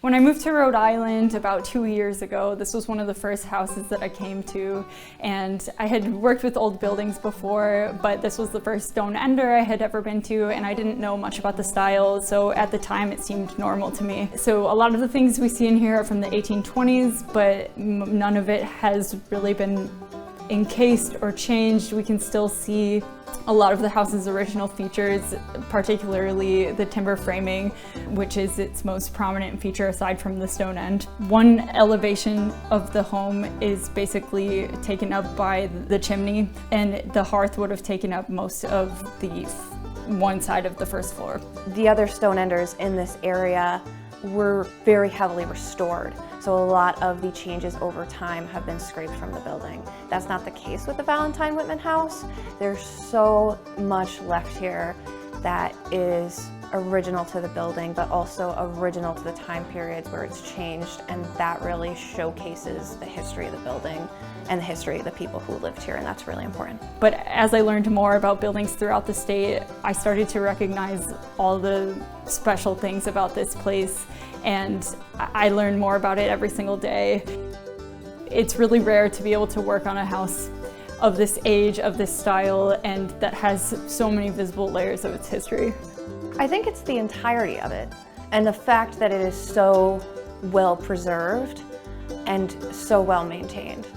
When I moved to Rhode Island about 2 years ago, this was one of the first houses that I came to, and I had worked with old buildings before, but this was the first stone ender I had ever been to, and I didn't know much about the style, so at the time it seemed normal to me. So a lot of the things we see in here are from the 1820s, but none of it has really been encased or changed. We can still see a lot of the house's original features, particularly the timber framing, which is its most prominent feature aside from the stone end. One elevation of the home is basically taken up by the chimney, and the hearth would have taken up most of the one side of the first floor. The other stone enders in this area were very heavily restored. So a lot of the changes over time have been scraped from the building. That's not the case with the Valentine Whitman house. There's so much left here that is original to the building, but also original to the time periods where it's changed, and that really showcases the history of the building and the history of the people who lived here, and that's really important. But as I learned more about buildings throughout the state, I started to recognize all the special things about this place, and I learned more about it every single day. It's really rare to be able to work on a house of this age, of this style, and that has so many visible layers of its history. I think it's the entirety of it, and the fact that it is so well preserved and so well maintained.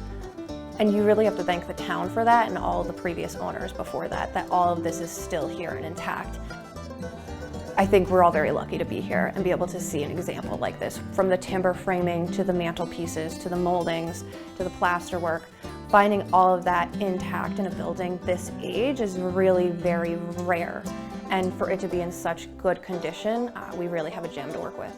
And you really have to thank the town for that and all the previous owners before that, that all of this is still here and intact. I think we're all very lucky to be here and be able to see an example like this, from the timber framing to the mantelpieces, to the moldings, to the plaster work. Finding all of that intact in a building this age is really very rare. And for it to be in such good condition, we really have a gem to work with.